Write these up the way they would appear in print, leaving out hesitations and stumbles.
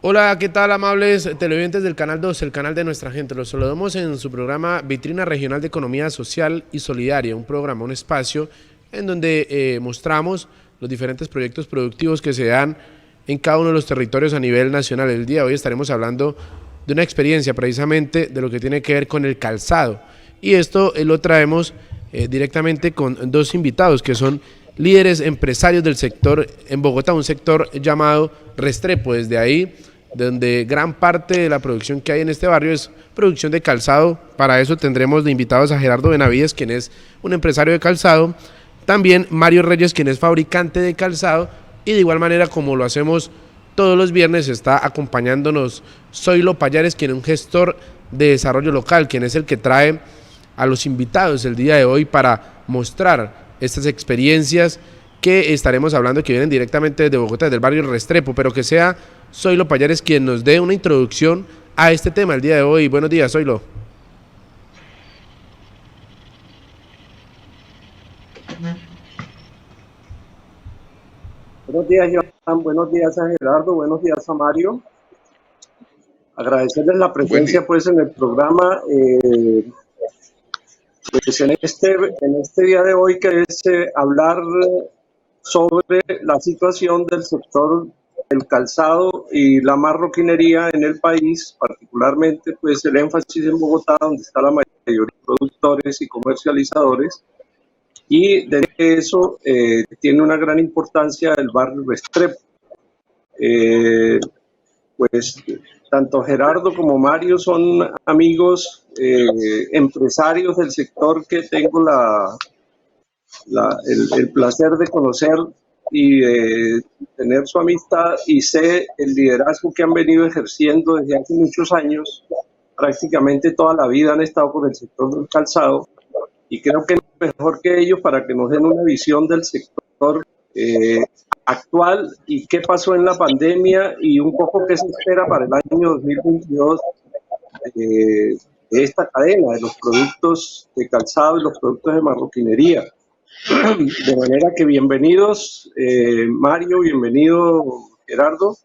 Hola, ¿qué tal, amables televidentes del Canal 2, el canal de nuestra gente? Los saludamos en su programa Vitrina Regional de Economía Social y Solidaria, un programa, un espacio en donde mostramos los diferentes proyectos productivos que se dan en cada uno de los territorios a nivel nacional. El día de hoy estaremos hablando de una experiencia precisamente de lo que tiene que ver con el calzado. Y esto lo traemos directamente con dos invitados que son líderes empresarios del sector en Bogotá, un sector llamado Restrepo. Desde ahí, donde gran parte de la producción que hay en este barrio es producción de calzado. Para eso tendremos de invitados a Gerardo Benavides, quien es un empresario de calzado, también Mario Reyes, quien es fabricante de calzado, y de igual manera, como lo hacemos todos los viernes, está acompañándonos Zoilo Payares, quien es un gestor de desarrollo local, quien es el que trae a los invitados el día de hoy para mostrar estas experiencias que estaremos hablando, que vienen directamente desde Bogotá, del barrio Restrepo, pero que sea Zoilo Payares quien nos dé una introducción a este tema el día de hoy. Buenos días, Zoilo. Buenos días, Johan. Buenos días a Gerardo. Buenos días a Mario. Agradecerles la presencia pues en el programa. Pues en este día de hoy que es hablar sobre la situación del sector del calzado y la marroquinería en el país, particularmente pues el énfasis en Bogotá, donde está la mayoría de productores y comercializadores. Y de eso tiene una gran importancia el barrio Restrepo. Pues tanto Gerardo como Mario son amigos empresarios del sector que tengo el placer de conocer y de tener su amistad, y sé el liderazgo que han venido ejerciendo desde hace muchos años. Prácticamente toda la vida han estado con el sector del calzado, y creo que mejor que ellos para que nos den una visión del sector actual y qué pasó en la pandemia y un poco qué se espera para el año 2022 de esta cadena de los productos de calzado y los productos de marroquinería. De manera que bienvenidos, Mario, bienvenido, Gerardo.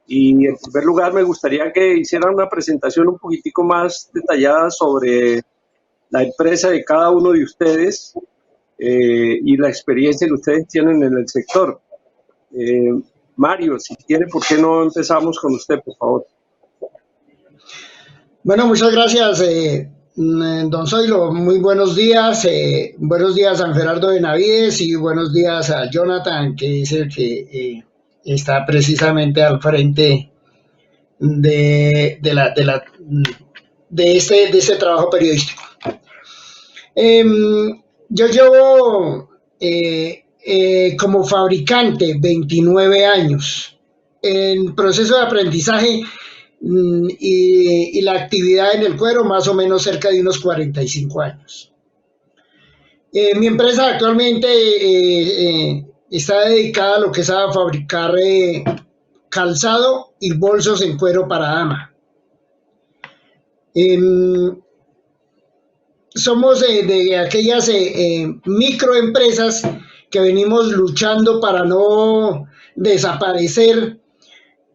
Y en primer lugar me gustaría que hicieran una presentación un poquitico más detallada sobre la empresa de cada uno de ustedes y la experiencia que ustedes tienen en el sector. Mario, si quiere, ¿por qué no empezamos con usted, por favor? Bueno, muchas gracias, don Zoilo. Muy buenos días. Buenos días a Gerardo Benavides y buenos días a Jonathan, que es el que está precisamente al frente de este trabajo periodístico. Yo llevo como fabricante 29 años. En proceso de aprendizaje y la actividad en el cuero más o menos cerca de unos 45 años. Mi empresa actualmente está dedicada a lo que es a fabricar calzado y bolsos en cuero para dama. Somos de aquellas microempresas que venimos luchando para no desaparecer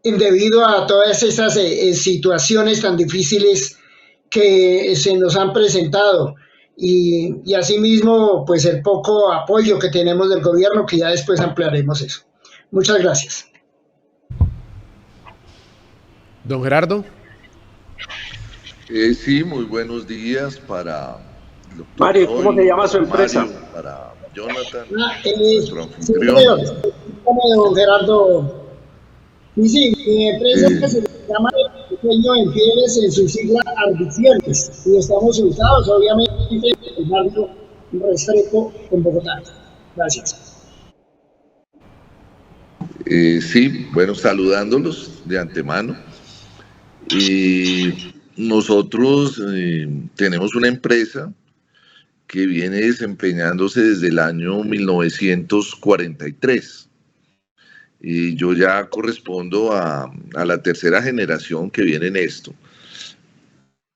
debido a todas esas situaciones tan difíciles que se nos han presentado y asimismo pues el poco apoyo que tenemos del gobierno, que ya después ampliaremos eso. Muchas gracias. Don Gerardo. Sí, muy buenos días para el doctor Mario, ¿cómo se llama su empresa? Mario, para Jonathan, nuestro anfitrión. Sí, don Gerardo. Sí, mi empresa se llama Pequeño en Pieles, en su sigla Ardiciones, y estamos ubicados obviamente en el barrio Restrepo, en Bogotá. Gracias. Sí, bueno, saludándolos de antemano. Nosotros tenemos una empresa que viene desempeñándose desde el año 1943. Y yo ya correspondo a la tercera generación que viene en esto.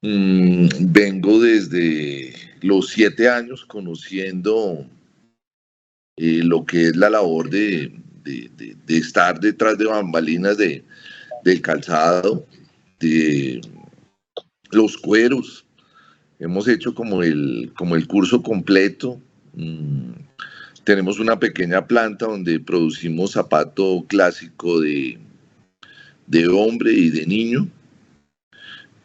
Vengo desde los 7 años conociendo lo que es la labor de estar detrás de bambalinas de del calzado, de los cueros. Hemos hecho como el curso completo. Tenemos una pequeña planta donde producimos zapato clásico de hombre y de niño.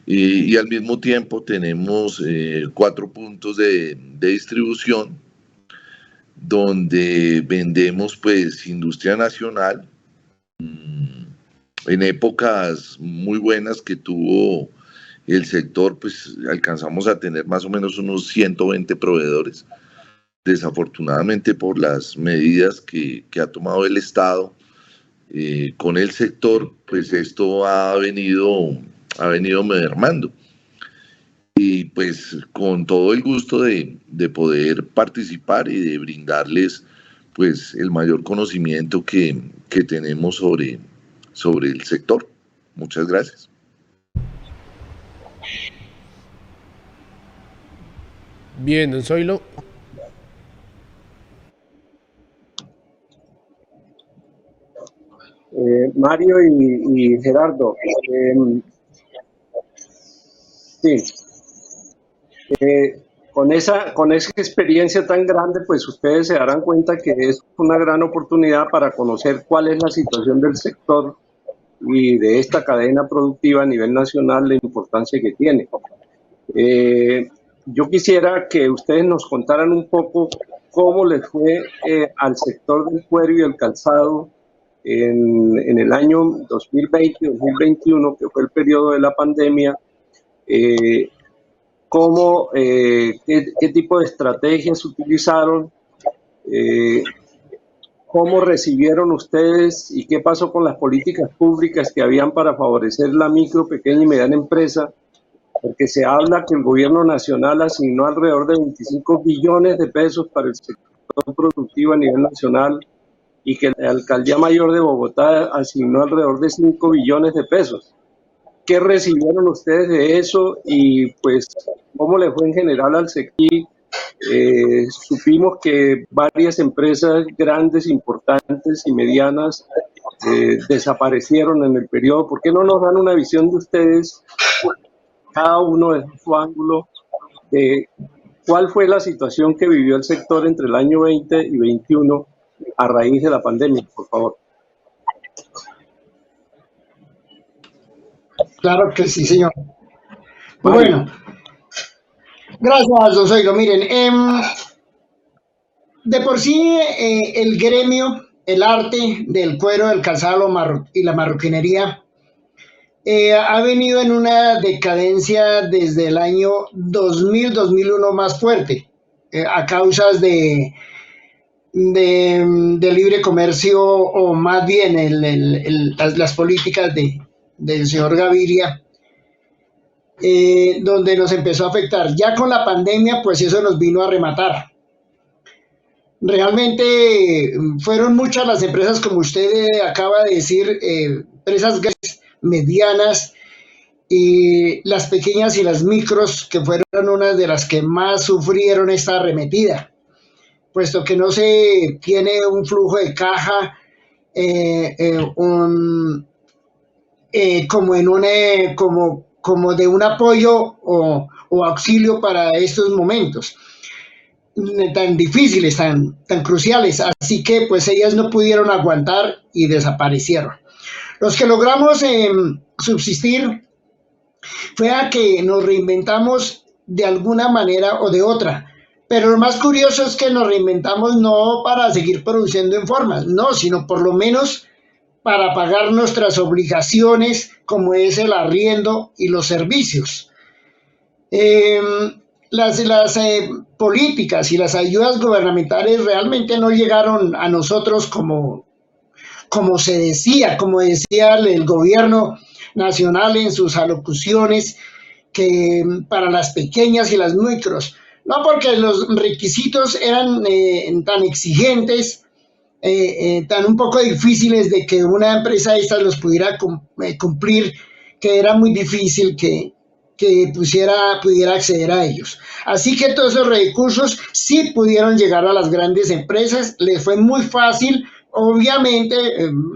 Y al mismo tiempo tenemos 4 puntos de distribución donde vendemos pues industria nacional. En épocas muy buenas que tuvo el sector, pues alcanzamos a tener más o menos unos 120 proveedores. Desafortunadamente, por las medidas que ha tomado el Estado con el sector, pues esto ha venido mermando. Y pues con todo el gusto de poder participar y de brindarles pues el mayor conocimiento que tenemos sobre el sector. Muchas gracias. Bien, don Zoilo. Mario y Gerardo, sí, con esa experiencia tan grande, pues ustedes se darán cuenta que es una gran oportunidad para conocer cuál es la situación del sector y de esta cadena productiva a nivel nacional, la importancia que tiene. Yo quisiera que ustedes nos contaran un poco cómo les fue al sector del cuero y el calzado en el año 2020-2021, que fue el periodo de la pandemia. ¿Qué tipo de estrategias utilizaron? ¿Cómo recibieron ustedes y qué pasó con las políticas públicas que habían para favorecer la micro, pequeña y mediana empresa? Porque se habla que el gobierno nacional asignó alrededor de 25 billones de pesos para el sector productivo a nivel nacional y que la Alcaldía Mayor de Bogotá asignó alrededor de 5 billones de pesos. ¿Qué recibieron ustedes de eso y pues cómo le fue en general al sector? Supimos que varias empresas grandes, importantes y medianas desaparecieron en el periodo. ¿Por qué no nos dan una visión de ustedes, cada uno desde su ángulo, de cuál fue la situación que vivió el sector entre el año 20 y 21 a raíz de la pandemia, por favor? Claro que sí, señor. Bueno, gracias, don Zoilo. Miren, de por sí el gremio, el arte del cuero, del calzado y la marroquinería ha venido en una decadencia desde el año 2000-2001 más fuerte, a causas de libre comercio, o más bien las políticas del señor Gaviria, donde nos empezó a afectar. Ya con la pandemia, pues eso nos vino a rematar. Realmente fueron muchas las empresas, como usted acaba de decir, empresas medianas y las pequeñas y las micros, que fueron unas de las que más sufrieron esta arremetida, puesto que no se tiene un flujo de caja como de un apoyo o auxilio para estos momentos tan difíciles, tan cruciales. Así que pues ellas no pudieron aguantar y desaparecieron. Los que logramos subsistir fue a que nos reinventamos de alguna manera o de otra. Pero lo más curioso es que nos reinventamos no para seguir produciendo en formas, no, sino por lo menos para pagar nuestras obligaciones, como es el arriendo y los servicios. Las políticas y las ayudas gubernamentales realmente no llegaron a nosotros como decía el gobierno nacional en sus alocuciones, que para las pequeñas y las micros. No, porque los requisitos eran tan exigentes, tan un poco difíciles de que una empresa de estas los pudiera cumplir, que era muy difícil que pudiera acceder a ellos. Así que todos esos recursos sí pudieron llegar a las grandes empresas, les fue muy fácil obviamente,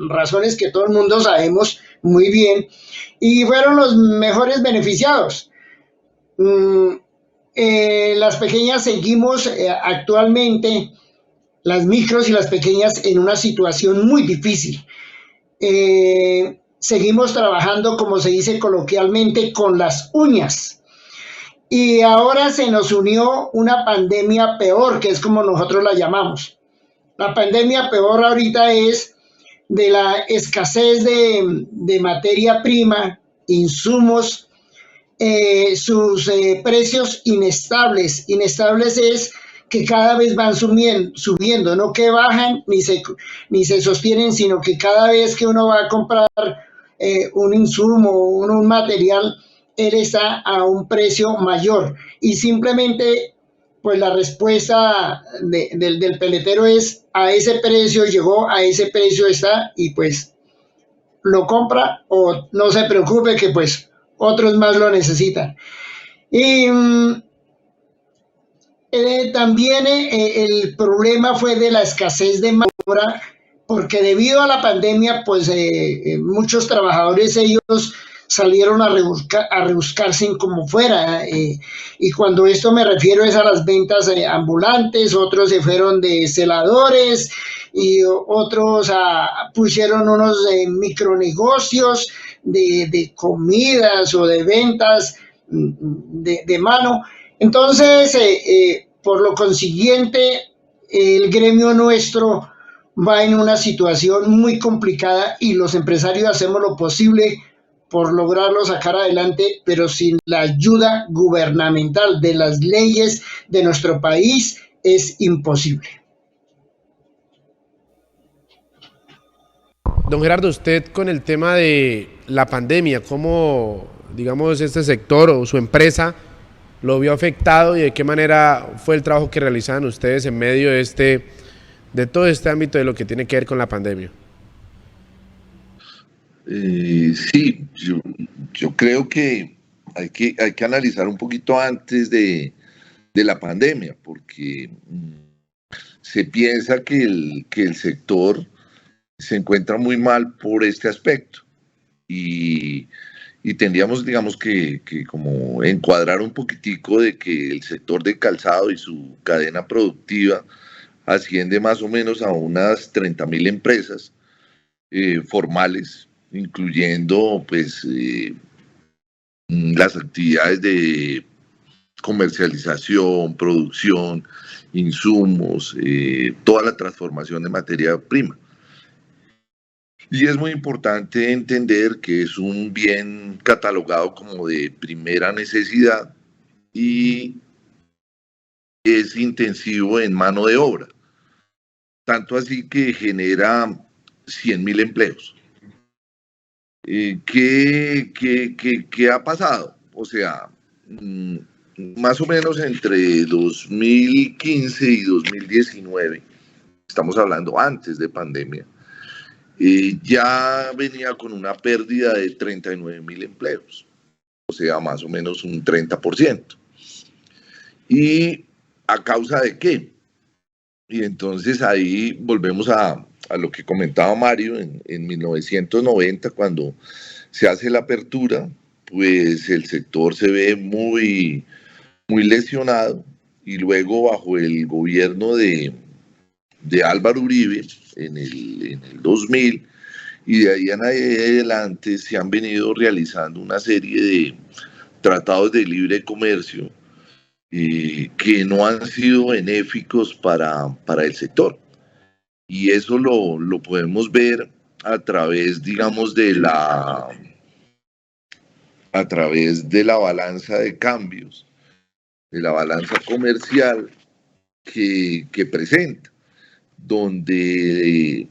razones que todo el mundo sabemos muy bien, y fueron los mejores beneficiados. Las pequeñas seguimos actualmente, las micros y las pequeñas, en una situación muy difícil. Seguimos trabajando, como se dice coloquialmente, con las uñas. Y ahora se nos unió una pandemia peor, que es como nosotros la llamamos. La pandemia peor ahorita es de la escasez de materia prima, insumos, sus precios inestables. Inestables es que cada vez van subiendo, no que bajan ni se sostienen, sino que cada vez que uno va a comprar un insumo, un material, él está a un precio mayor. Y simplemente, pues la respuesta del peletero es: a ese precio llegó, a ese precio está, y pues lo compra, o no se preocupe que pues otros más lo necesitan. Y también el problema fue de la escasez de mano de obra, porque debido a la pandemia, pues muchos trabajadores, ellos salieron a rebuscarse en como fuera, y cuando esto me refiero es a las ventas ambulantes. Otros se fueron de celadores, y otros pusieron unos micronegocios de comidas o de ventas de mano. Entonces, por lo consiguiente, el gremio nuestro va en una situación muy complicada, y los empresarios hacemos lo posible por lograrlo sacar adelante, pero sin la ayuda gubernamental de las leyes de nuestro país es imposible. Don Gerardo, usted con el tema de la pandemia, ¿cómo, digamos, este sector o su empresa lo vio afectado, y de qué manera fue el trabajo que realizaban ustedes en medio de todo este ámbito de lo que tiene que ver con la pandemia? Sí, yo creo que hay que analizar un poquito antes de la pandemia, porque se piensa que el sector se encuentra muy mal por este aspecto, y tendríamos, digamos, que como encuadrar un poquitico de que el sector de calzado y su cadena productiva asciende más o menos a unas 30.000 empresas formales, incluyendo pues las actividades de comercialización, producción, insumos, toda la transformación de materia prima. Y es muy importante entender que es un bien catalogado como de primera necesidad, y es intensivo en mano de obra, tanto así que genera 100.000 empleos. ¿Qué ha pasado? O sea, más o menos entre 2015 y 2019, estamos hablando antes de pandemia, ya venía con una pérdida de 39.000 empleos, o sea, más o menos un 30%. ¿Y a causa de qué? Y entonces ahí volvemos a lo que comentaba Mario en 1990, cuando se hace la apertura, pues el sector se ve muy, muy lesionado, y luego bajo el gobierno de Álvaro Uribe en el 2000, y de ahí en adelante se han venido realizando una serie de tratados de libre comercio que no han sido benéficos para el sector. Y eso lo podemos ver a través, digamos, a través de la balanza de cambios, de la balanza comercial que presenta, donde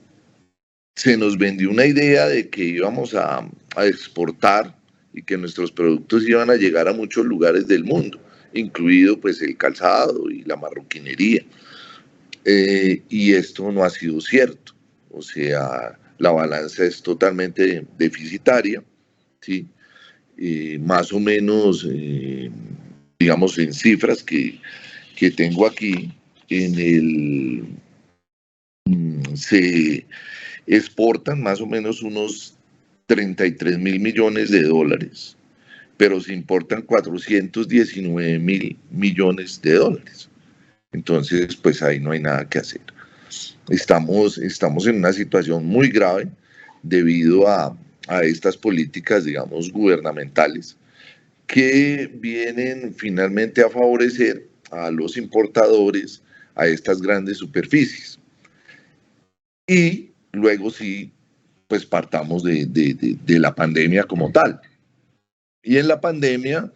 se nos vendió una idea de que íbamos a exportar y que nuestros productos iban a llegar a muchos lugares del mundo, incluido pues el calzado y la marroquinería. Y esto no ha sido cierto. O sea, la balanza es totalmente deficitaria, ¿sí? Más o menos, digamos, en cifras que tengo aquí, en el se exportan más o menos unos 33.000 millones de dólares, pero se importan 419 mil millones de dólares. Entonces, pues ahí no hay nada que hacer. Estamos en una situación muy grave debido a estas políticas, digamos, gubernamentales que vienen finalmente a favorecer a los importadores, a estas grandes superficies. Y luego sí, pues partamos de la pandemia como tal. Y en la pandemia,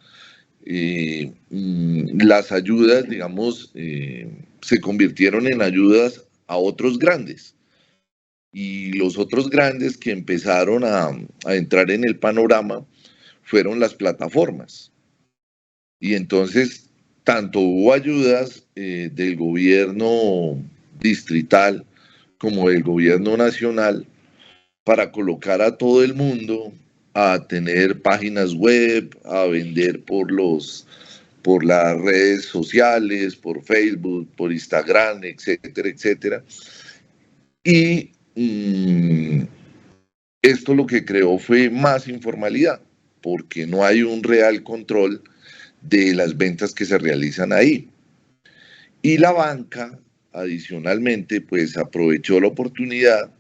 las ayudas, digamos, se convirtieron en ayudas a otros grandes. Y los otros grandes que empezaron a entrar en el panorama fueron las plataformas. Y entonces, tanto hubo ayudas del gobierno distrital como del gobierno nacional para colocar a todo el mundo a tener páginas web, a vender por las redes sociales, por Facebook, por Instagram, etcétera, etcétera. Y esto lo que creó fue más informalidad, porque no hay un real control de las ventas que se realizan ahí. Y la banca, adicionalmente, pues aprovechó la oportunidad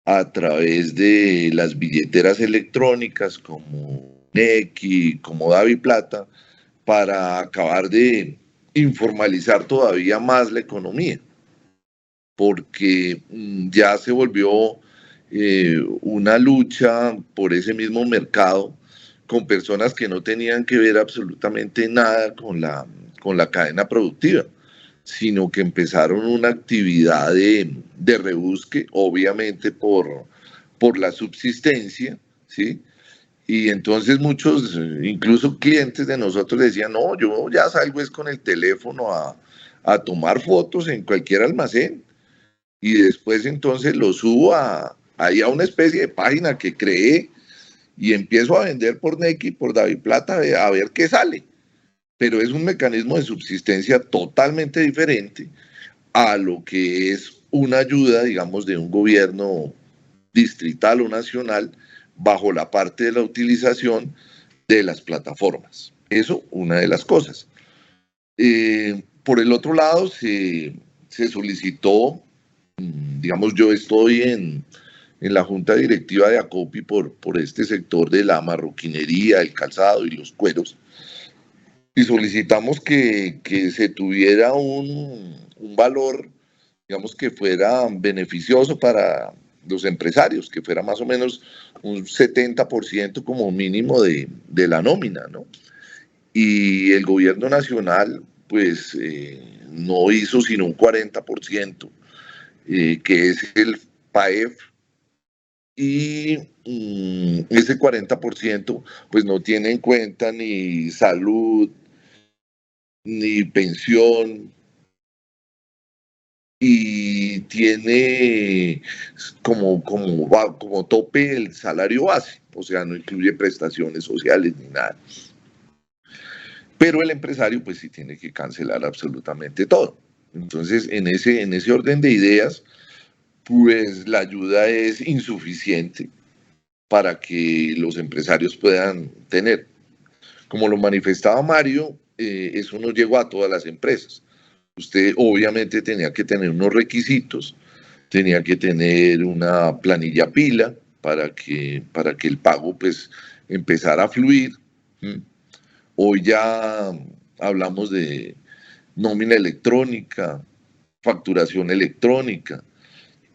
a través de las billeteras electrónicas como Nequi, como DaviPlata, para acabar de informalizar todavía más la economía, porque ya se volvió una lucha por ese mismo mercado con personas que no tenían que ver absolutamente nada con la cadena productiva, sino que empezaron una actividad de rebusque, obviamente por la subsistencia, ¿sí? Y entonces muchos, incluso clientes de nosotros decían, no, yo ya salgo es con el teléfono a tomar fotos en cualquier almacén, y después entonces lo subo ahí a una especie de página que creé, y empiezo a vender por Nequi, por DaviPlata, a ver qué sale. Pero es un mecanismo de subsistencia totalmente diferente a lo que es una ayuda, digamos, de un gobierno distrital o nacional bajo la parte de la utilización de las plataformas. Eso, una de las cosas. Por el otro lado, se solicitó, digamos, yo estoy en la junta directiva de ACOPI por este sector de la marroquinería, el calzado y los cueros, y solicitamos que se tuviera un valor, digamos, que fuera beneficioso para los empresarios, que fuera más o menos un 70% como mínimo de la nómina, ¿no? Y el gobierno nacional, pues, no hizo sino un 40%, que es el PAEF, y ese 40% pues no tiene en cuenta ni salud, ni pensión, y tiene como tope el salario base, o sea, no incluye prestaciones sociales ni nada. Pero el empresario pues sí tiene que cancelar absolutamente todo. Entonces, en ese orden de ideas, pues la ayuda es insuficiente para que los empresarios puedan tener. Como lo manifestaba Mario, eso no llegó a todas las empresas. Usted obviamente tenía que tener unos requisitos, tenía que tener una planilla pila para que el pago pues empezara a fluir. Hoy ya hablamos de nómina electrónica, facturación electrónica,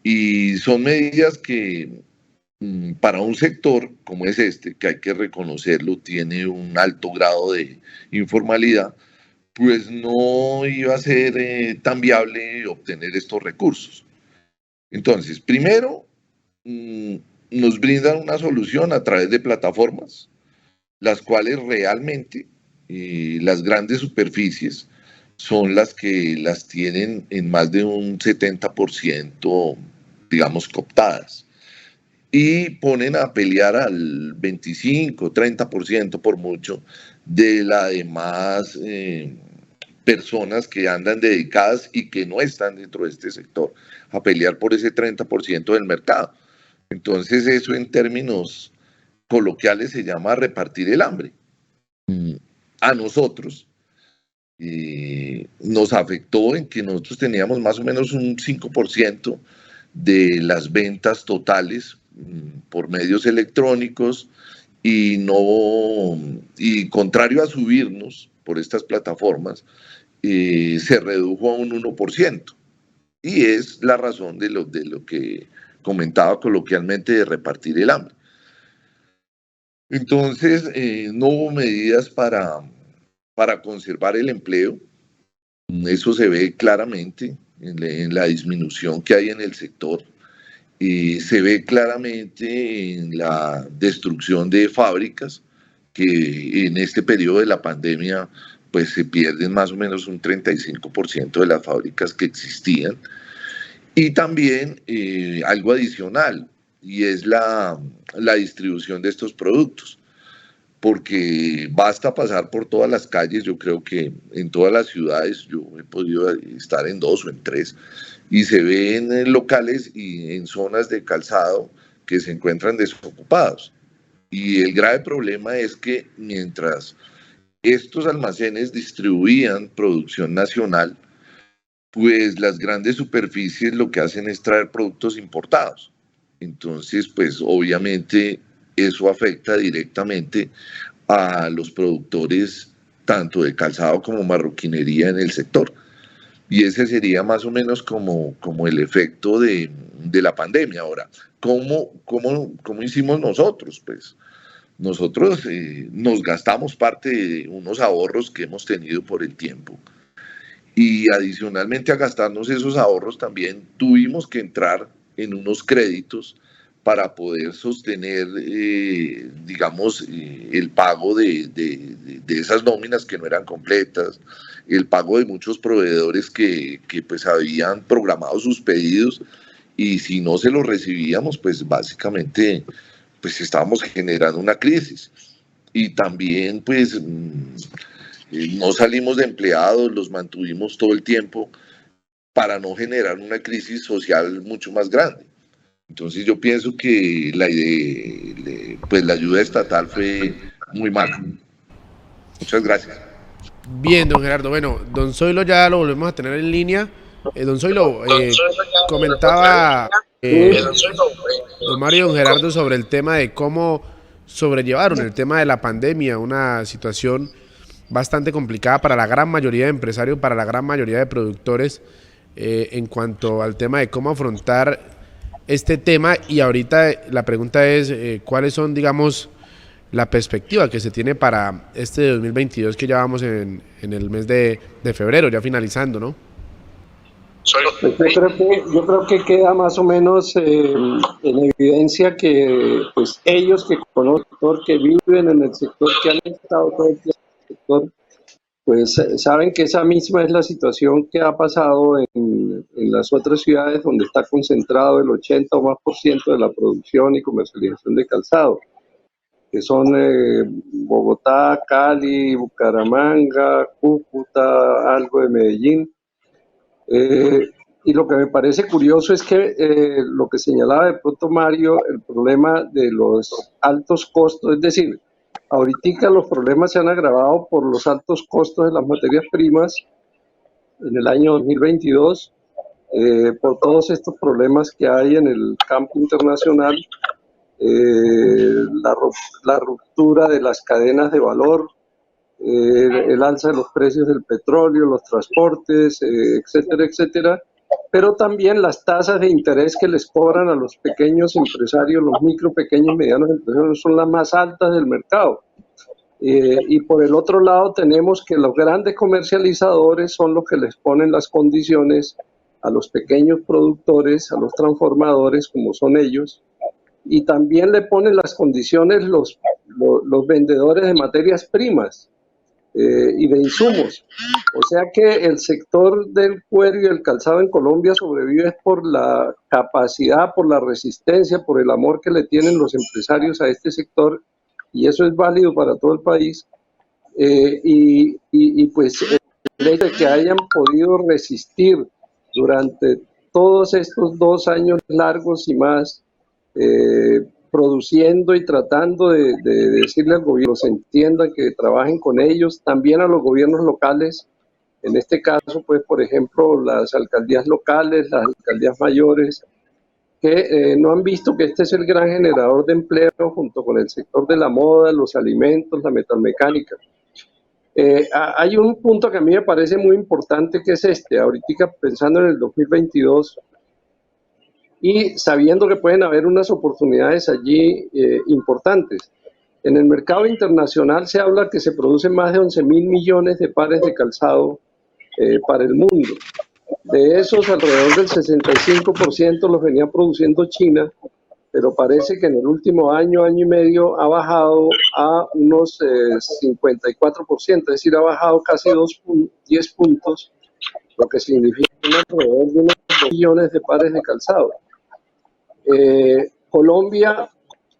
y son medidas que para un sector como es este, que hay que reconocerlo, tiene un alto grado de informalidad, pues no iba a ser tan viable obtener estos recursos. Entonces, primero, nos brindan una solución a través de plataformas, las cuales realmente las grandes superficies son las que las tienen en más de un 70%, digamos, cooptadas. Y ponen a pelear al 25, 30% por mucho de la demás personas que andan dedicadas y que no están dentro de este sector a pelear por ese 30% del mercado. Entonces eso en términos coloquiales se llama repartir el hambre. A nosotros nos afectó en que nosotros teníamos más o menos un 5% de las ventas totales por medios electrónicos y contrario a subirnos por estas plataformas, se redujo a un 1%. Y es la razón de lo que comentaba coloquialmente de repartir el hambre. Entonces, no hubo medidas para conservar el empleo. Eso se ve claramente en la disminución que hay en el sector. Se ve claramente en la destrucción de fábricas, que en este periodo de la pandemia pues se pierden más o menos un 35% de las fábricas que existían. Y también algo adicional, y es la distribución de estos productos, porque basta pasar por todas las calles. Yo creo que en todas las ciudades, yo he podido estar en 2 o en 3, y se ven en locales y en zonas de calzado que se encuentran desocupados. Y el grave problema es que mientras estos almacenes distribuían producción nacional, pues las grandes superficies lo que hacen es traer productos importados. Entonces, pues obviamente eso afecta directamente a los productores tanto de calzado como marroquinería en el sector. Y ese sería más o menos como el efecto de la pandemia. Ahora, ¿cómo hicimos nosotros? Pues nosotros nos gastamos parte de unos ahorros que hemos tenido por el tiempo. Y adicionalmente a gastarnos esos ahorros también tuvimos que entrar en unos créditos para poder sostener, digamos, el pago de esas nóminas que no eran completas, el pago de muchos proveedores que pues habían programado sus pedidos, y si no se los recibíamos, pues básicamente pues estábamos generando una crisis. Y también pues no salimos de empleados, los mantuvimos todo el tiempo para no generar una crisis social mucho más grande. Entonces yo pienso que la ayuda estatal fue muy mala. Muchas gracias. Bien, don Gerardo. Bueno, don Zoilo ya lo volvemos a tener en línea. Don Zoilo, comentaba don Mario y don Gerardo sobre el tema de cómo sobrellevaron el tema de la pandemia, una situación bastante complicada para la gran mayoría de empresarios, para la gran mayoría de productores, en cuanto al tema de cómo afrontar este tema. Y ahorita la pregunta es, ¿cuáles son, digamos, la perspectiva que se tiene para este 2022, que ya vamos en el mes de febrero, ya finalizando, ¿no? Pues yo creo que queda más o menos en evidencia que pues ellos que conocen el sector, que viven en el sector, que han estado todo el tiempo en el sector, pues saben que esa misma es la situación que ha pasado en las otras ciudades donde está concentrado el 80 o más por ciento de la producción y comercialización de calzado, que son Bogotá, Cali, Bucaramanga, Cúcuta, algo de Medellín. Y lo que me parece curioso es que lo que señalaba de pronto Mario, el problema de los altos costos, es decir, ahorita los problemas se han agravado por los altos costos de las materias primas en el año 2022, por todos estos problemas que hay en el campo internacional, la ruptura de las cadenas de valor, el alza de los precios del petróleo, los transportes, etcétera, etcétera, pero también las tasas de interés que les cobran a los pequeños empresarios, los micro, pequeños, medianos empresarios, son las más altas del mercado. Y por el otro lado tenemos que los grandes comercializadores son los que les ponen las condiciones a los pequeños productores, a los transformadores, como son ellos, y también le ponen las condiciones los vendedores de materias primas y de insumos. O sea que el sector del cuero y el calzado en Colombia sobrevive por la capacidad, por la resistencia, por el amor que le tienen los empresarios a este sector, y eso es válido para todo el país. Pues el hecho de que hayan podido resistir durante todos estos 2 años largos y más, produciendo y tratando de decirle al gobierno, se entiendan, que trabajen con ellos, también a los gobiernos locales, en este caso, pues, por ejemplo, las alcaldías locales, las alcaldías mayores, que no han visto que este es el gran generador de empleo junto con el sector de la moda, los alimentos, la metalmecánica. Hay un punto que a mí me parece muy importante, que es ahorita pensando en el 2022 y sabiendo que pueden haber unas oportunidades allí importantes. En el mercado internacional se habla que se producen más de 11.000 millones de pares de calzado para el mundo. De esos, alrededor del 65% los venía produciendo China, pero parece que en el último año, año y medio, ha bajado a unos 54%, es decir, ha bajado casi 10 puntos, lo que significa alrededor de unos 2 millones de pares de calzado. Colombia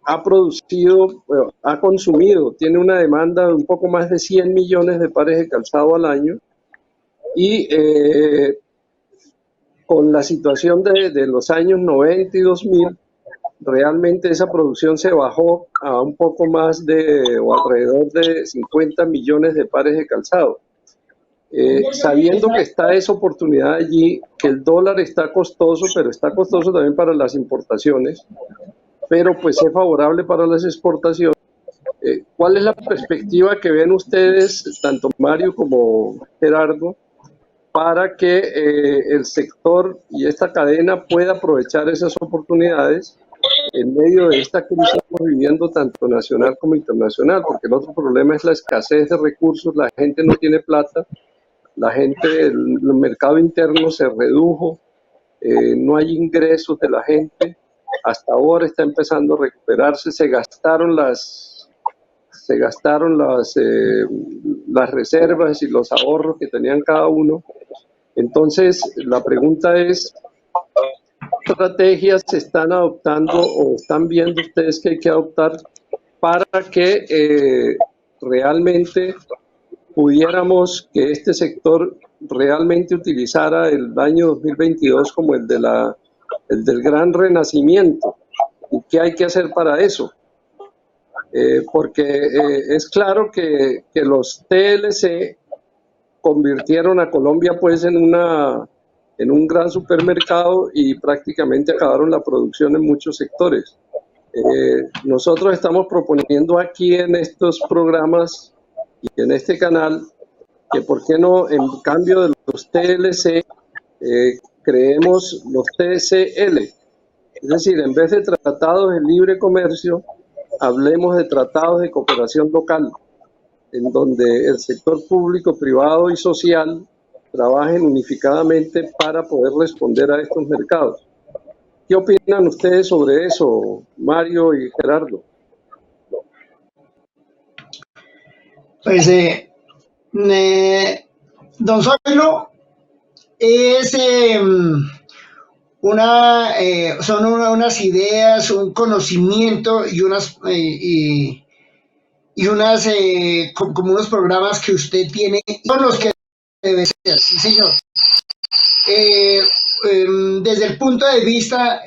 ha producido, ha consumido, tiene una demanda de un poco más de 100 millones de pares de calzado al año, y con la situación de los años 90 y 2000, realmente esa producción se bajó a un poco más de, o alrededor de 50 millones de pares de calzado. Sabiendo que está esa oportunidad allí, que el dólar está costoso, pero está costoso también para las importaciones, pero pues es favorable para las exportaciones. ¿Cuál es la perspectiva que ven ustedes, tanto Mario como Gerardo, para que el sector y esta cadena pueda aprovechar esas oportunidades en medio de esta crisis que estamos viviendo, tanto nacional como internacional? Porque el otro problema es la escasez de recursos, la gente no tiene plata, la gente, el mercado interno se redujo, no hay ingresos de la gente, hasta ahora está empezando a recuperarse, se gastaron las reservas y los ahorros que tenían cada uno. Entonces, la pregunta es, ¿qué estrategias se están adoptando o están viendo ustedes que hay que adoptar para que realmente pudiéramos que este sector realmente utilizara el año 2022 como el del gran renacimiento? ¿Y qué hay que hacer para eso? Porque es claro que los TLC convirtieron a Colombia pues en un gran supermercado y prácticamente acabaron la producción en muchos sectores. Nosotros estamos proponiendo aquí en estos programas y en este canal que por qué no, en cambio de los TLC, creemos los TCL. Es decir, en vez de tratados de libre comercio, hablemos de tratados de cooperación local, en donde el sector público, privado y social trabajen unificadamente para poder responder a estos mercados. ¿Qué opinan ustedes sobre eso, Mario y Gerardo? Pues, don Zoilo, son unas ideas, un conocimiento y como unos programas que usted tiene, son los que debe ser, sí señor. Desde el punto de vista,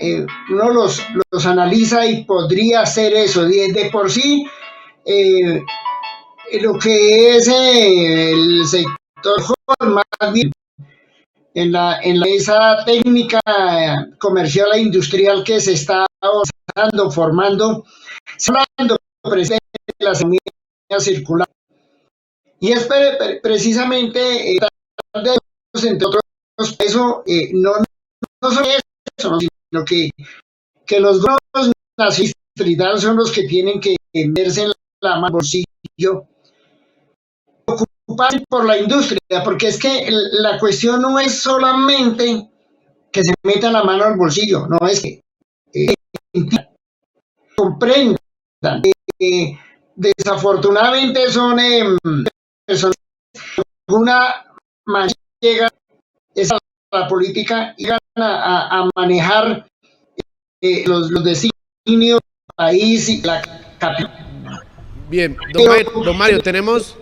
uno los analiza y podría hacer eso, de por sí, lo que es el sector más bien en esa técnica comercial e industrial que se está usando, formando, hablando de la economía circular. Y es precisamente, entre otros, eso no solo eso, sino que los grupos nacionales son los que tienen que verse en la mano bolsillo, ocuparse por la industria, porque es que la cuestión no es solamente que se meta la mano al bolsillo, no es que comprendan. Desafortunadamente son personas que de alguna manera llegan a la política y llegan a manejar los designios del país y la capital. Bien, don Mario, tenemos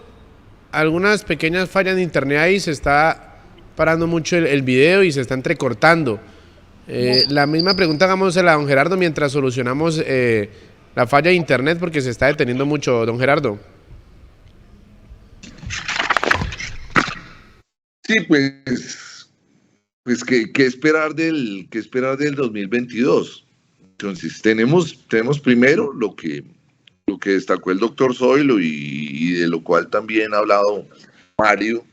algunas pequeñas fallas de internet ahí, se está parando mucho el video y se está entrecortando. La misma pregunta hagámosela a don Gerardo mientras solucionamos la falla de internet, porque se está deteniendo mucho, don Gerardo. Sí, pues ¿qué esperar del 2022? Entonces, tenemos primero lo que destacó el doctor Zoilo y de lo cual también ha hablado Mario,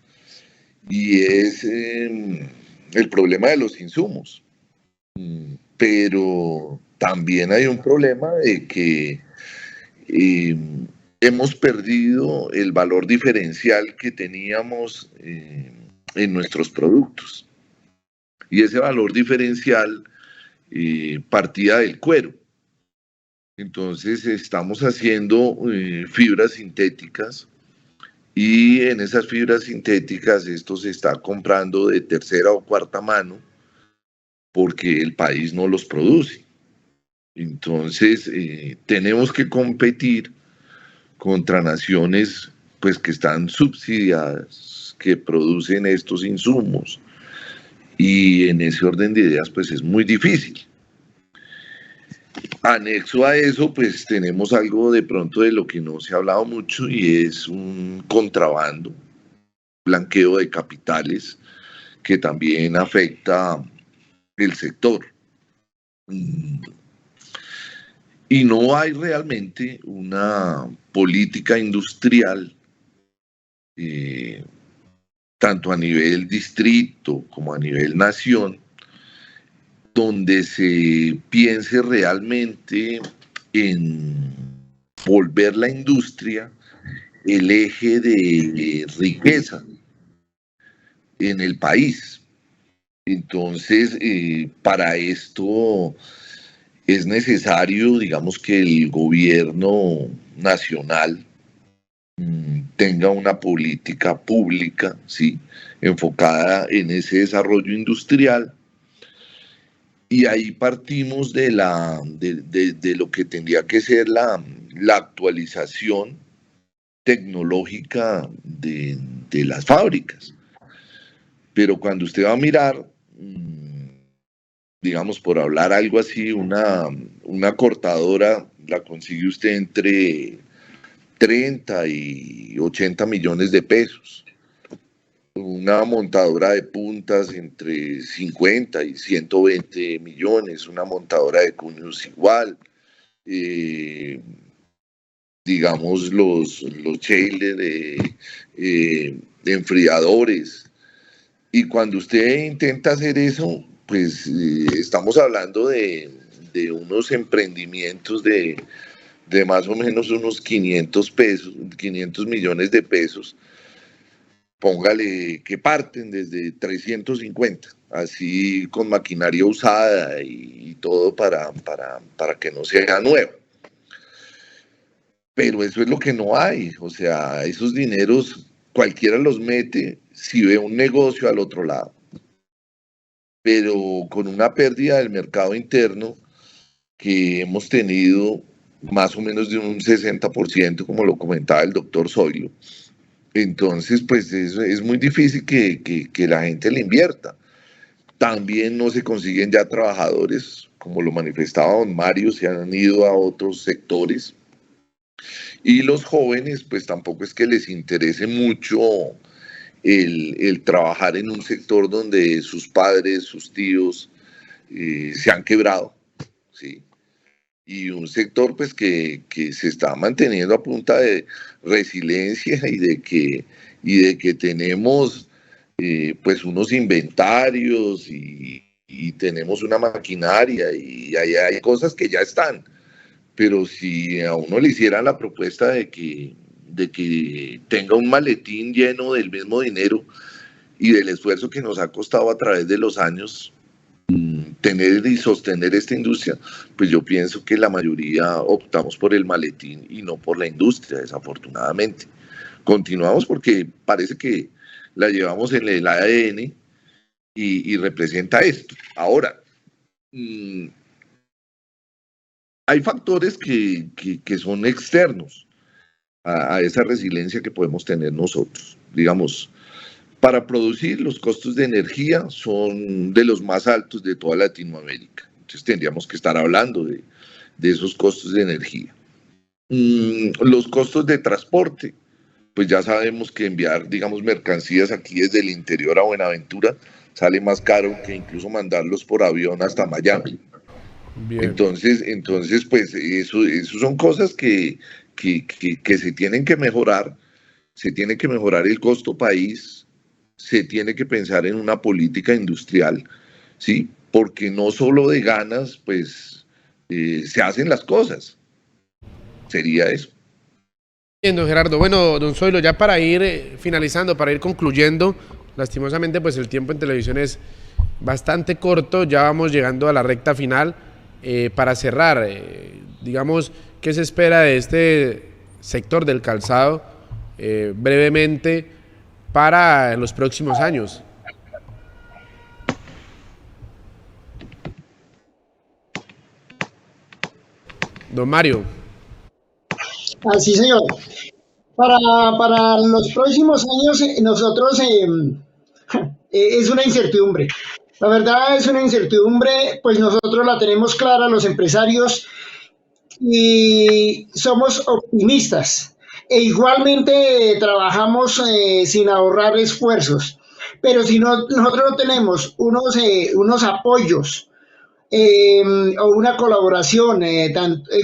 y es el problema de los insumos. Pero también hay un problema de que hemos perdido el valor diferencial que teníamos en nuestros productos. Y ese valor diferencial partía del cuero. Entonces estamos haciendo fibras sintéticas, y en esas fibras sintéticas esto se está comprando de tercera o cuarta mano porque el país no los produce. Entonces tenemos que competir contra naciones pues que están subsidiadas, que producen estos insumos, y en ese orden de ideas pues es muy difícil. Anexo a eso, pues tenemos algo de pronto de lo que no se ha hablado mucho, y es un contrabando, blanqueo de capitales, que también afecta el sector. Y no hay realmente una política industrial, tanto a nivel distrito como a nivel nación, donde se piense realmente en volver la industria el eje de riqueza en el país. Entonces, para esto es necesario, digamos, que el gobierno nacional tenga una política pública, ¿sí?, enfocada en ese desarrollo industrial. Y ahí partimos de lo que tendría que ser la actualización tecnológica de las fábricas. Pero cuando usted va a mirar, digamos, por hablar algo así, una cortadora la consigue usted entre 30 y 80 millones de pesos. Una montadora de puntas entre 50 y 120 millones, una montadora de cuños igual, digamos los chailes de enfriadores. Y cuando usted intenta hacer eso, pues estamos hablando de unos emprendimientos de más o menos unos 500 millones de pesos. Póngale que parten desde 350, así con maquinaria usada y todo para que no sea nuevo. Pero eso es lo que no hay, o sea, esos dineros cualquiera los mete si ve un negocio al otro lado. Pero con una pérdida del mercado interno que hemos tenido más o menos de un 60%, como lo comentaba el doctor Zoilo, entonces pues es muy difícil que la gente le invierta. También no se consiguen ya trabajadores, como lo manifestaba don Mario, se han ido a otros sectores. Y los jóvenes pues tampoco es que les interese mucho el trabajar en un sector donde sus padres, sus tíos se han quebrado, ¿sí? Y un sector pues que se está manteniendo a punta de resiliencia y de que tenemos pues unos inventarios y tenemos una maquinaria y hay cosas que ya están. Pero si a uno le hicieran la propuesta de que tenga un maletín lleno del mismo dinero y del esfuerzo que nos ha costado a través de los años tener y sostener esta industria, pues yo pienso que la mayoría optamos por el maletín y no por la industria, desafortunadamente. Continuamos porque parece que la llevamos en el ADN y representa esto. Ahora, hay factores que son externos. a esa resiliencia que podemos tener nosotros. Digamos, para producir, los costos de energía son de los más altos de toda Latinoamérica. Entonces tendríamos que estar hablando de esos costos de energía. Los costos de transporte, pues ya sabemos que enviar, digamos, mercancías aquí desde el interior a Buenaventura sale más caro que incluso mandarlos por avión hasta Miami. Bien. Entonces pues eso son cosas que se tienen que mejorar. Se tiene que mejorar el costo país, se tiene que pensar en una política industrial, ¿sí? Porque no solo de ganas, pues se hacen las cosas. Sería eso. Bien, don Gerardo. Bueno, don Zoilo, ya para ir finalizando, para ir concluyendo, lastimosamente pues el tiempo en televisión es bastante corto, ya vamos llegando a la recta final. Para cerrar, digamos, ¿qué se espera de este sector del calzado brevemente para los próximos años? Don Mario. Así, señor. Para los próximos años, nosotros es una incertidumbre. La verdad es una incertidumbre, pues nosotros la tenemos clara, los empresarios, y somos optimistas. E igualmente trabajamos sin ahorrar esfuerzos. Pero si nosotros no tenemos unos apoyos o una colaboración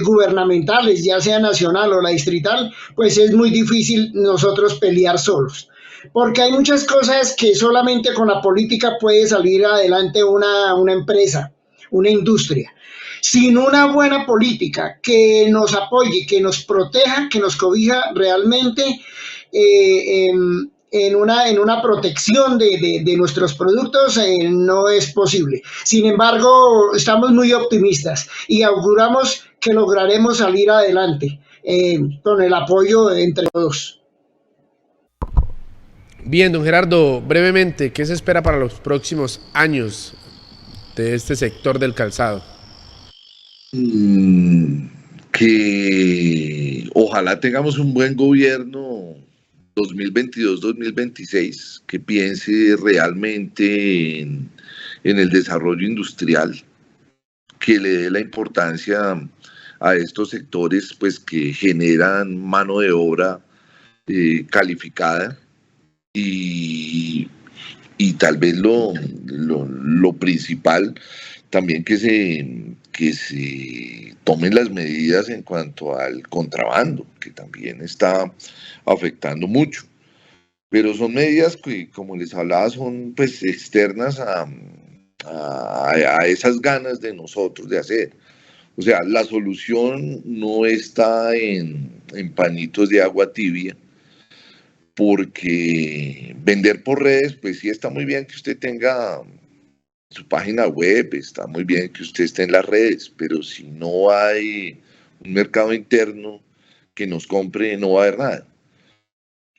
gubernamentales, ya sea nacional o la distrital, pues es muy difícil nosotros pelear solos. Porque hay muchas cosas que solamente con la política puede salir adelante una empresa, una industria. Sin una buena política que nos apoye, que nos proteja, que nos cobija realmente en una protección de nuestros productos, no es posible. Sin embargo, estamos muy optimistas y auguramos que lograremos salir adelante con el apoyo entre todos. Bien, don Gerardo, brevemente, ¿qué se espera para los próximos años de este sector del calzado? Que ojalá tengamos un buen gobierno 2022-2026 que piense realmente en el desarrollo industrial, que le dé la importancia a estos sectores pues que generan mano de obra calificada. Y tal vez lo principal también que se tomen las medidas en cuanto al contrabando, que también está afectando mucho. Pero son medidas que, como les hablaba, son pues externas a esas ganas de nosotros de hacer. O sea, la solución no está en pañitos de agua tibia, porque vender por redes, pues sí está muy bien que usted tenga su página web, está muy bien que usted esté en las redes, pero si no hay un mercado interno que nos compre, no va a haber nada.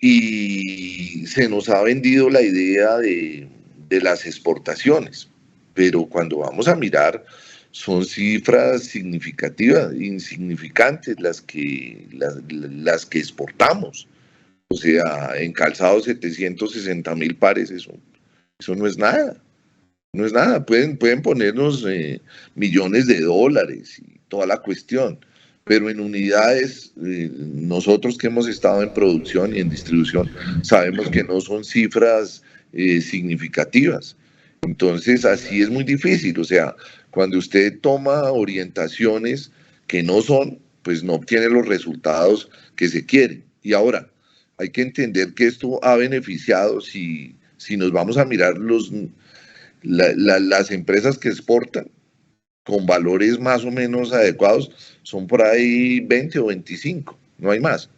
Y se nos ha vendido la idea de las exportaciones, pero cuando vamos a mirar, son cifras significativas, insignificantes las que exportamos. O sea, en calzado 760,000 pares, eso no es nada. No es nada. Pueden ponernos millones de dólares y toda la cuestión. Pero en unidades, nosotros que hemos estado en producción y en distribución, sabemos que no son cifras significativas. Entonces, así es muy difícil. O sea, cuando usted toma orientaciones que no son, pues no obtiene los resultados que se quieren. Y ahora, hay que entender que esto ha beneficiado, si nos vamos a mirar las empresas que exportan con valores más o menos adecuados, son por ahí 20 o 25, no hay más.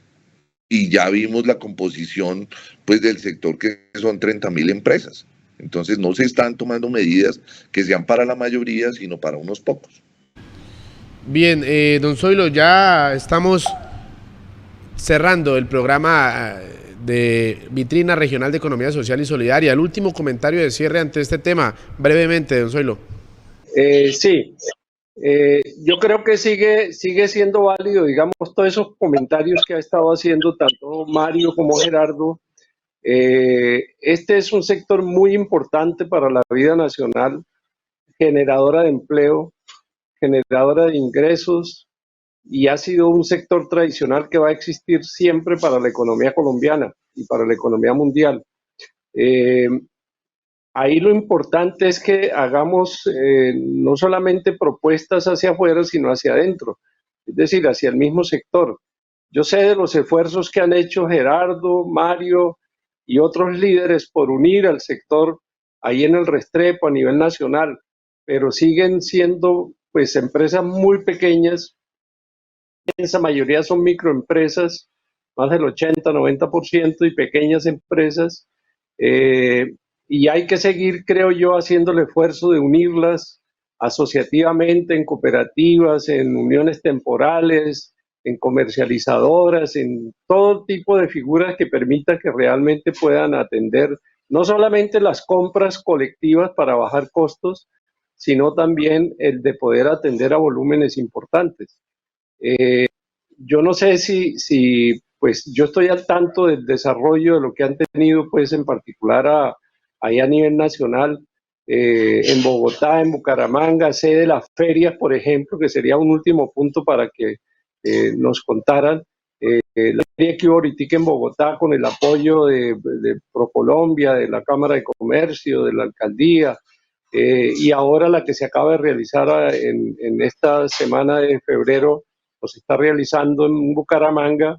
Y ya vimos la composición pues, del sector, que son 30,000 empresas. Entonces no se están tomando medidas que sean para la mayoría, sino para unos pocos. Bien, don Zoilo, ya estamos cerrando el programa de Vitrina Regional de Economía Social y Solidaria. El último comentario de cierre ante este tema, brevemente, don Zoilo. Sí, Yo creo que sigue siendo válido, digamos, todos esos comentarios que ha estado haciendo tanto Mario como Gerardo. Este es un sector muy importante para la vida nacional, generadora de empleo, generadora de ingresos, y ha sido un sector tradicional que va a existir siempre para la economía colombiana y para la economía mundial. Ahí lo importante es que hagamos no solamente propuestas hacia afuera, sino hacia adentro, es decir, hacia el mismo sector. Yo sé de los esfuerzos que han hecho Gerardo, Mario y otros líderes por unir al sector ahí en el Restrepo a nivel nacional, pero siguen siendo pues empresas muy pequeñas. En esa mayoría son microempresas, más del 80-90%, y pequeñas empresas. Y hay que seguir, creo yo, haciendo el esfuerzo de unirlas asociativamente en cooperativas, en uniones temporales, en comercializadoras, en todo tipo de figuras que permitan que realmente puedan atender no solamente las compras colectivas para bajar costos, sino también el de poder atender a volúmenes importantes. Yo no sé si pues yo estoy al tanto del desarrollo de lo que han tenido pues en particular ahí a nivel nacional, en Bogotá, en Bucaramanga, sé de las ferias, por ejemplo, que sería un último punto para que nos contaran. La feria que hubo ahorita en Bogotá con el apoyo de ProColombia, de la Cámara de Comercio, de la Alcaldía, y ahora la que se acaba de realizar en esta semana de febrero, pues se está realizando en Bucaramanga.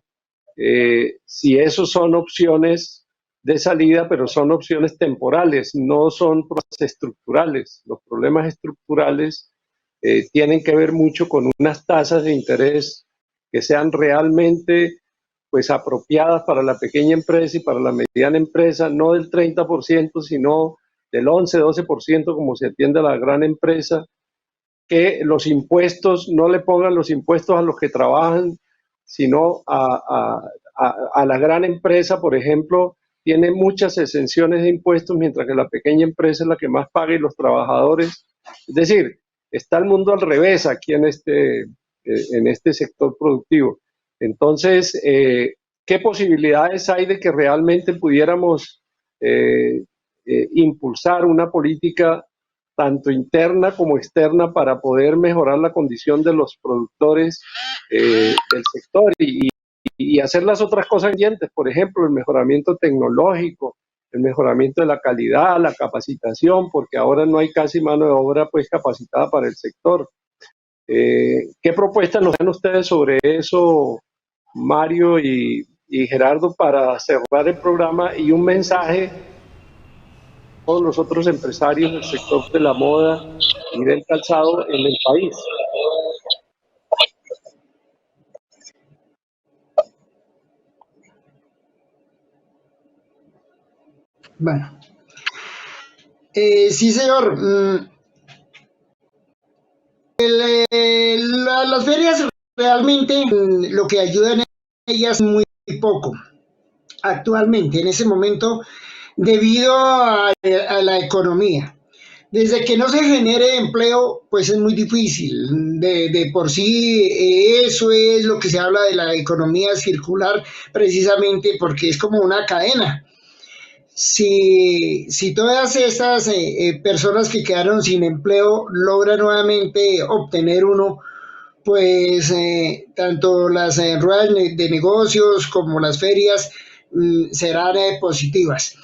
Si esos son opciones de salida, pero son opciones temporales, no son problemas estructurales. Los problemas estructurales tienen que ver mucho con unas tasas de interés que sean realmente pues apropiadas para la pequeña empresa y para la mediana empresa, no del 30%, sino del 11-12% como se atiende a la gran empresa. Que los impuestos, no le pongan los impuestos a los que trabajan, sino a la gran empresa, por ejemplo, tiene muchas exenciones de impuestos, mientras que la pequeña empresa es la que más paga y los trabajadores. Es decir, está el mundo al revés aquí en este sector productivo. Entonces, ¿qué posibilidades hay de que realmente pudiéramos impulsar una política tanto interna como externa para poder mejorar la condición de los productores del sector y hacer las otras cosas pendientes? Por ejemplo, el mejoramiento tecnológico, el mejoramiento de la calidad, la capacitación, porque ahora no hay casi mano de obra pues capacitada para el sector. ¿Qué propuestas nos dan ustedes sobre eso, Mario y Gerardo, para cerrar el programa, y un mensaje a todos los otros empresarios del sector de la moda y del calzado en el país? Bueno, sí, señor. Las ferias realmente lo que ayudan a ellas muy poco actualmente, en ese momento, debido a la economía. Desde que no se genere empleo, pues es muy difícil. De por sí, eso es lo que se habla de la economía circular, precisamente porque es como una cadena. Si todas estas personas que quedaron sin empleo logran nuevamente obtener uno, pues tanto las ruedas de negocios como las ferias serán positivas.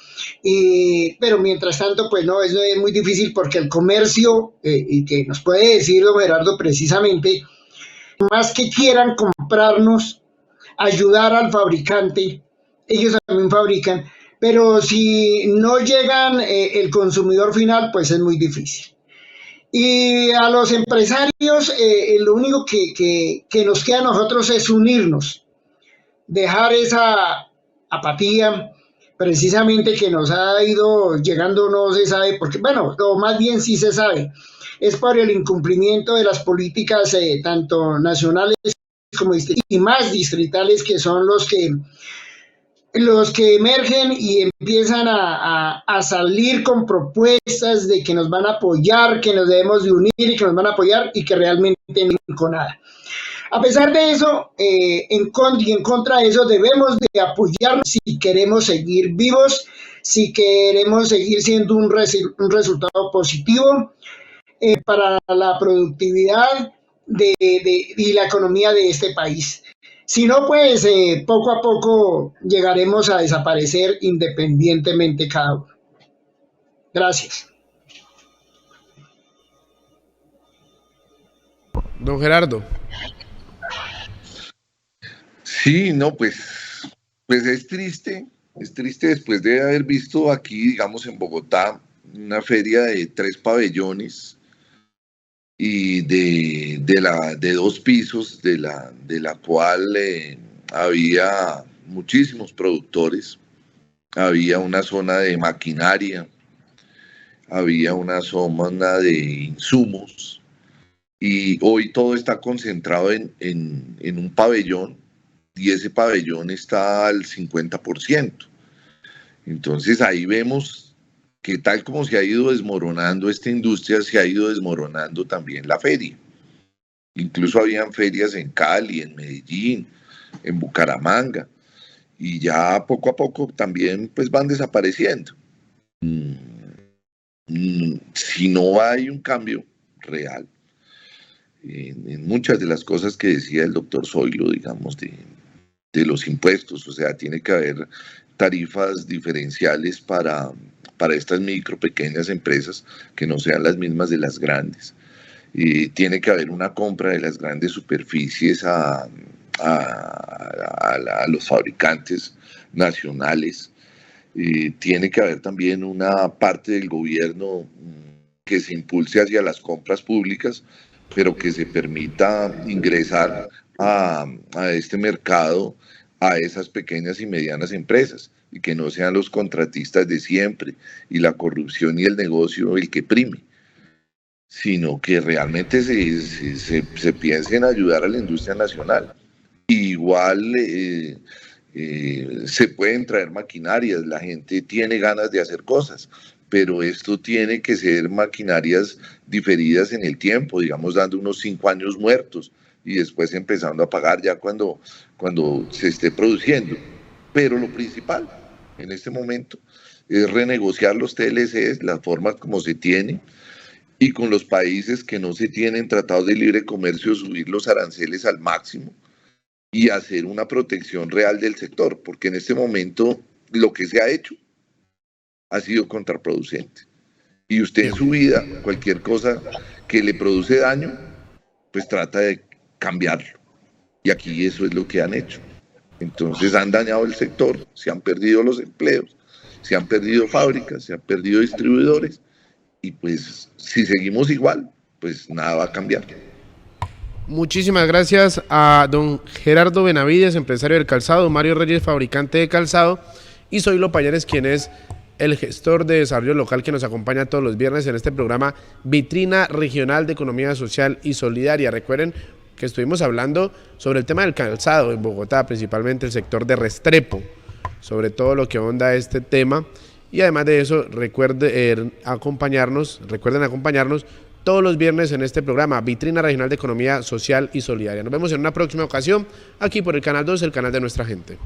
Pero mientras tanto, pues no, eso es muy difícil porque el comercio, y que nos puede decir don Gerardo precisamente, más que quieran comprarnos, ayudar al fabricante, ellos también fabrican, pero si no llegan el consumidor final, pues es muy difícil. Y a los empresarios, lo único que nos queda a nosotros es unirnos, dejar esa apatía, precisamente que nos ha ido llegando, no se sabe, porque, bueno, o más bien sí se sabe, es por el incumplimiento de las políticas tanto nacionales como y más distritales, que son los que los que emergen y empiezan a salir con propuestas de que nos van a apoyar, que nos debemos de unir y que nos van a apoyar y que realmente no con nada. A pesar de eso, en contra de eso, debemos de apoyarnos si queremos seguir vivos, si queremos seguir siendo un resultado positivo para la productividad y la economía de este país. Si no, pues poco a poco llegaremos a desaparecer independientemente cada uno. Gracias. Don Gerardo. Sí, no, pues es triste después de haber visto aquí, digamos, en Bogotá, una feria de 3 pabellones y de 2 pisos, de la cual había muchísimos productores, había una zona de maquinaria, había una zona de insumos, y hoy todo está concentrado en un pabellón, y ese pabellón está al 50%. Entonces ahí vemos que tal como se ha ido desmoronando esta industria, se ha ido desmoronando también la feria. Incluso habían ferias en Cali, en Medellín, en Bucaramanga, y ya poco a poco también pues van desapareciendo. Si no hay un cambio real en muchas de las cosas que decía el doctor Zoilo, digamos, de los impuestos, o sea, tiene que haber tarifas diferenciales para estas micro, pequeñas empresas que no sean las mismas de las grandes. Tiene que haber una compra de las grandes superficies a los fabricantes nacionales. Tiene que haber también una parte del gobierno que se impulse hacia las compras públicas, pero que se permita ingresar a este mercado a esas pequeñas y medianas empresas, y que no sean los contratistas de siempre y la corrupción y el negocio el que prime, sino que realmente se piense en ayudar a la industria nacional. Igual se pueden traer maquinarias, la gente tiene ganas de hacer cosas, pero esto tiene que ser maquinarias diferidas en el tiempo, digamos dando unos 5 años muertos y después empezando a pagar ya cuando se esté produciendo. Pero lo principal en este momento es renegociar los TLCs, la forma como se tiene, y con los países que no se tienen tratados de libre comercio subir los aranceles al máximo y hacer una protección real del sector, porque en este momento lo que se ha hecho ha sido contraproducente. Y usted en su vida, cualquier cosa que le produce daño, pues trata de cambiarlo. Y aquí eso es lo que han hecho. Entonces han dañado el sector, se han perdido los empleos, se han perdido fábricas, se han perdido distribuidores, y pues si seguimos igual, pues nada va a cambiar. Muchísimas gracias a don Gerardo Benavides, empresario del calzado, Mario Reyes, fabricante de calzado, y Zoilo Payares, quien es el gestor de desarrollo local que nos acompaña todos los viernes en este programa Vitrina Regional de Economía Social y Solidaria. Recuerden que estuvimos hablando sobre el tema del calzado en Bogotá, principalmente el sector de Restrepo, sobre todo lo que onda este tema, y además de eso recuerden acompañarnos todos los viernes en este programa Vitrina Regional de Economía Social y Solidaria. Nos vemos en una próxima ocasión aquí por el Canal 2, el canal de nuestra gente.